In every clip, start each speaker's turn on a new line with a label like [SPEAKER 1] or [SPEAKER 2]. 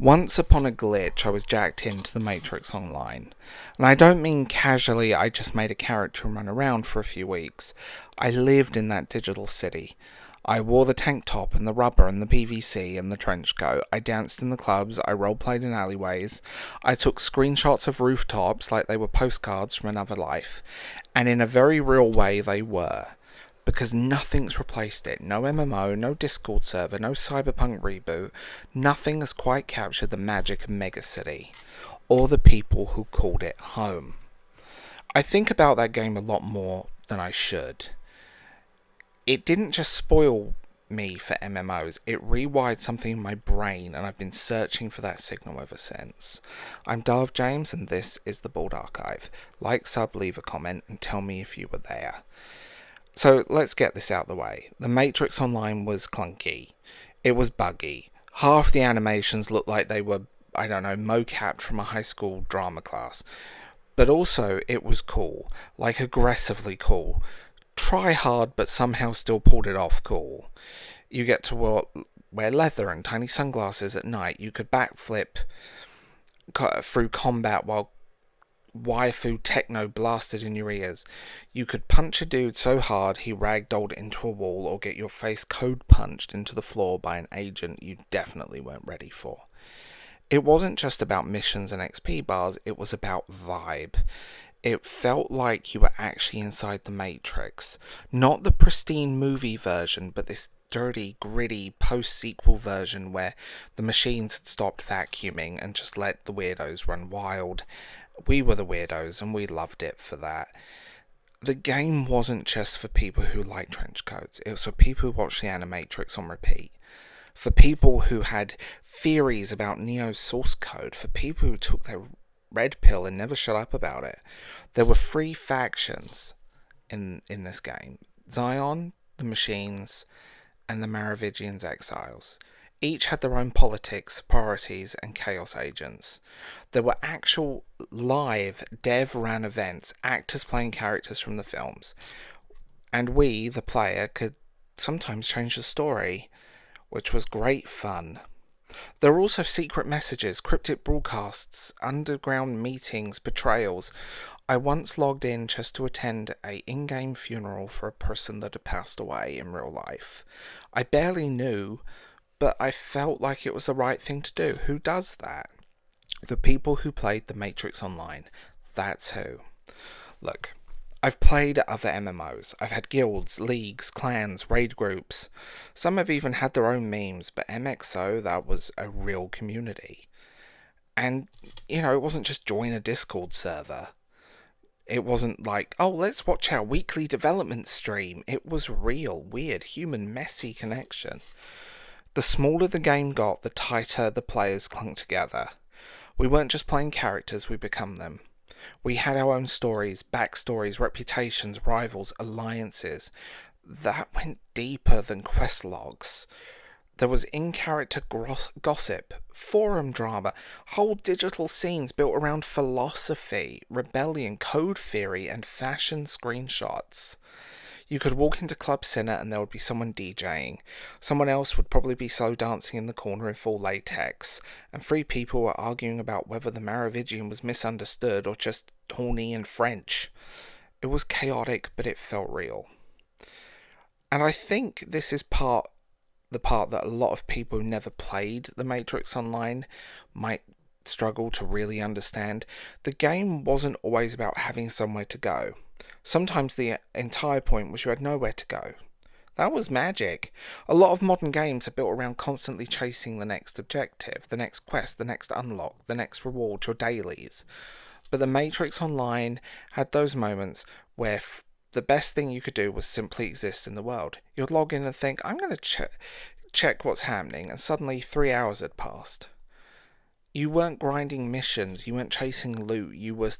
[SPEAKER 1] Once upon a glitch, I was jacked into the Matrix Online. And I don't mean casually, I just made a character and ran around for a few weeks. I lived in that digital city. I wore the tank top and the rubber and the PVC and the trench coat. I danced in the clubs, I roleplayed in alleyways. I took screenshots of rooftops like they were postcards from another life. And in a very real way, they were. Because nothing's replaced it. No MMO, no Discord server, no Cyberpunk reboot. Nothing has quite captured the magic of Megacity, or the people who called it home. I think about that game a lot more than I should. It didn't just spoil me for MMOs, it rewired something in my brain, and I've been searching for that signal ever since. I'm Darth James, and this is the Bald Archive. Like, sub, leave a comment, and tell me if you were there. So let's get this out the way. The Matrix Online was clunky. It was buggy. Half the animations looked like they were, mocapped from a high school drama class. But also, it was cool. Like, aggressively cool. Try hard, but somehow still pulled it off cool. You get to wear leather and tiny sunglasses at night. You could backflip through combat while waifu techno blasted in your ears. You could punch a dude so hard he ragdolled into a wall, or get your face code punched into the floor by an agent you definitely weren't ready for. It wasn't just about missions and XP bars, it was about vibe. It felt like you were actually inside the Matrix. Not the pristine movie version, but this dirty, gritty, post-sequel version where the machines had stopped vacuuming and just let the weirdos run wild. We were the weirdos, and we loved it for that. The game wasn't just for people who like trench coats, it was for people who watched the Animatrix on repeat. For people who had theories about Neo's source code, for people who took their red pill and never shut up about it. There were three factions in this game. Zion, the Machines, and the Maravigians Exiles. Each had their own politics, priorities, and chaos agents. There were actual live dev-ran events, actors playing characters from the films. And we, the player, could sometimes change the story, which was great fun. There were also secret messages, cryptic broadcasts, underground meetings, betrayals. I once logged in just to attend a in-game funeral for a person that had passed away in real life. I barely knew, but I felt like it was the right thing to do. Who does that? The people who played the Matrix Online. That's who. Look, I've played other MMOs. I've had guilds, leagues, clans, raid groups. Some have even had their own memes, but MXO, that was a real community. And, it wasn't just join a Discord server. It wasn't like, oh, let's watch our weekly development stream. It was real, weird, human, messy connection. The smaller the game got, the tighter the players clung together. We weren't just playing characters, we become them. We had our own stories, backstories, reputations, rivals, alliances. That went deeper than quest logs. There was in-character gossip, forum drama, whole digital scenes built around philosophy, rebellion, code theory, and fashion screenshots. You could walk into Club Center and there would be someone DJing. Someone else would probably be slow dancing in the corner in full latex. And three people were arguing about whether the Maravigian was misunderstood or just horny and French. It was chaotic, but it felt real. And I think this is the part that a lot of people who never played the Matrix Online might struggle to really understand. The game wasn't always about having somewhere to go. Sometimes the entire point was you had nowhere to go. That was magic. A lot of modern games are built around constantly chasing the next objective, the next quest, the next unlock, the next reward, your dailies. But the Matrix Online had those moments where the best thing you could do was simply exist in the world. You'd log in and think, I'm going to check what's happening, and suddenly 3 hours had passed. You weren't grinding missions, you weren't chasing loot, you were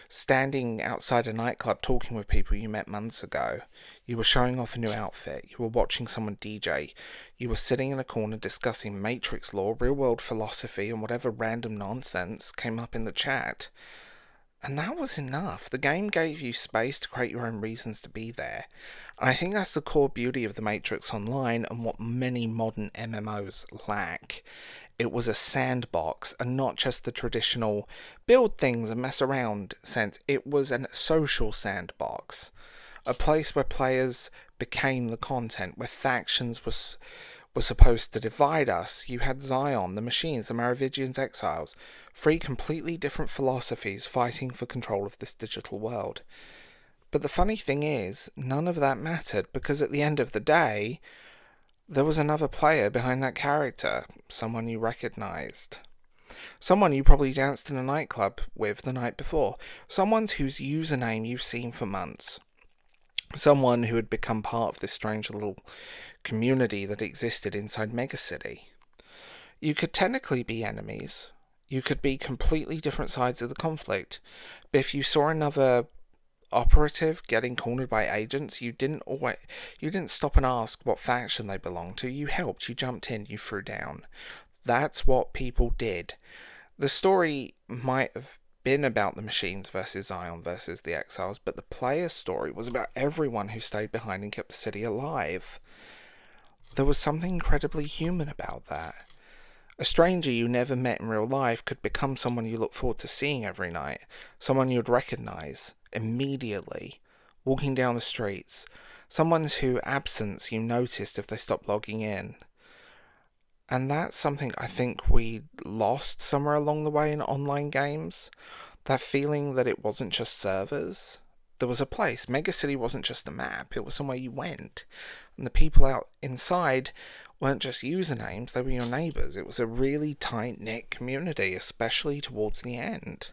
[SPEAKER 1] standing outside a nightclub talking with people you met months ago. You were showing off a new outfit, you were watching someone DJ, you were sitting in a corner discussing Matrix lore, real-world philosophy, and whatever random nonsense came up in the chat. And that was enough. The game gave you space to create your own reasons to be there. And I think that's the core beauty of the Matrix Online and what many modern MMOs lack. It was a sandbox, and not just the traditional build things and mess around sense. It was a social sandbox, a place where players became the content, where factions were supposed to divide us. You had Zion, the Machines, the Maravidians Exiles, three completely different philosophies fighting for control of this digital world. But the funny thing is, none of that mattered, because at the end of the day, there was another player behind that character, someone you recognised. Someone you probably danced in a nightclub with the night before. Someone whose username you've seen for months. Someone who had become part of this strange little community that existed inside Megacity. You could technically be enemies. You could be completely different sides of the conflict. But if you saw another operative getting cornered by agents, you didn't stop and ask what faction they belonged to. You helped, you jumped in, you threw down. That's what people did. The story might have been about the Machines versus Zion versus the Exiles, but the player's story was about everyone who stayed behind and kept the city alive. There was something incredibly human about that. A stranger you never met in real life could become someone you look forward to seeing every night, someone you'd recognise immediately, walking down the streets, someone whose absence you noticed if they stopped logging in. And that's something I think we lost somewhere along the way in online games. That feeling that it wasn't just servers. There was a place. Mega City wasn't just a map, it was somewhere you went. And the people out inside weren't just usernames, they were your neighbours. It was a really tight-knit community, especially towards the end.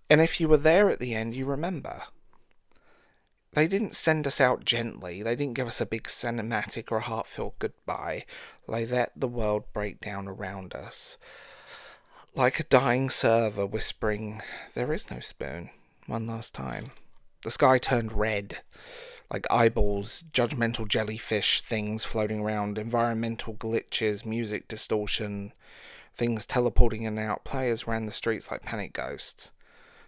[SPEAKER 1] And if you were there at the end, you remember. They didn't send us out gently. They didn't give us a big cinematic or a heartfelt goodbye. They let the world break down around us. Like a dying server whispering, "There is no spoon," one last time. The sky turned red, like eyeballs, judgmental jellyfish things floating around, environmental glitches, music distortion, things teleporting in and out. Players ran the streets like panic ghosts.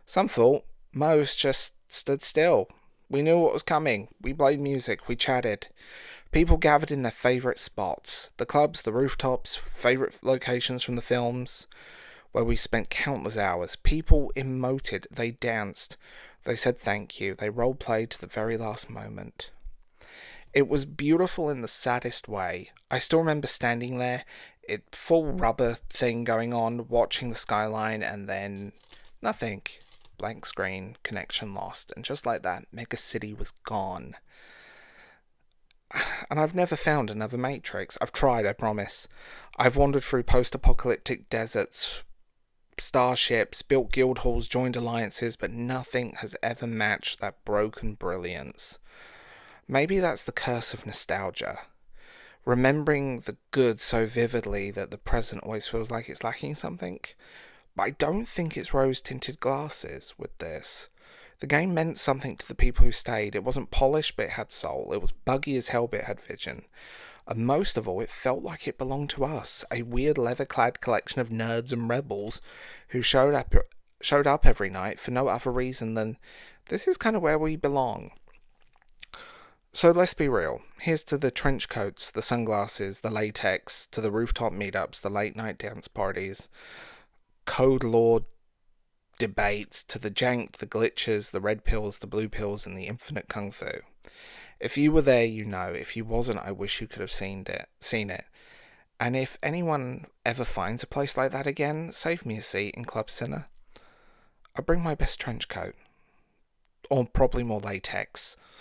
[SPEAKER 1] Some thought, most just stood still. We knew what was coming. We played music. We chatted. People gathered in their favourite spots. The clubs, the rooftops, favourite locations from the films, where we spent countless hours. People emoted. They danced. They said thank you. They role-played to the very last moment. It was beautiful in the saddest way. I still remember standing there, full rubber thing going on, watching the skyline, and then nothing. Blank screen, connection lost, and just like that, Mega City was gone. And I've never found another Matrix. I've tried, I promise. I've wandered through post-apocalyptic deserts, starships, built guild halls, joined alliances, but nothing has ever matched that broken brilliance. Maybe that's the curse of nostalgia. Remembering the good so vividly that the present always feels like it's lacking something. But I don't think it's rose-tinted glasses with this. The game meant something to the people who stayed. It wasn't polished, but it had soul. It was buggy as hell, but it had vision. And most of all, it felt like it belonged to us, a weird leather-clad collection of nerds and rebels who showed up every night for no other reason than, this is kind of where we belong. So let's be real. Here's to the trench coats, the sunglasses, the latex, to the rooftop meetups, the late-night dance parties, code lore debates, to the jank, the glitches, the red pills, the blue pills, and the infinite kung fu. If you were there, you know. If you wasn't, I wish you could have seen it. And if anyone ever finds a place like that again, save me a seat in Club Cinna. I'll bring my best trench coat. Or probably more latex.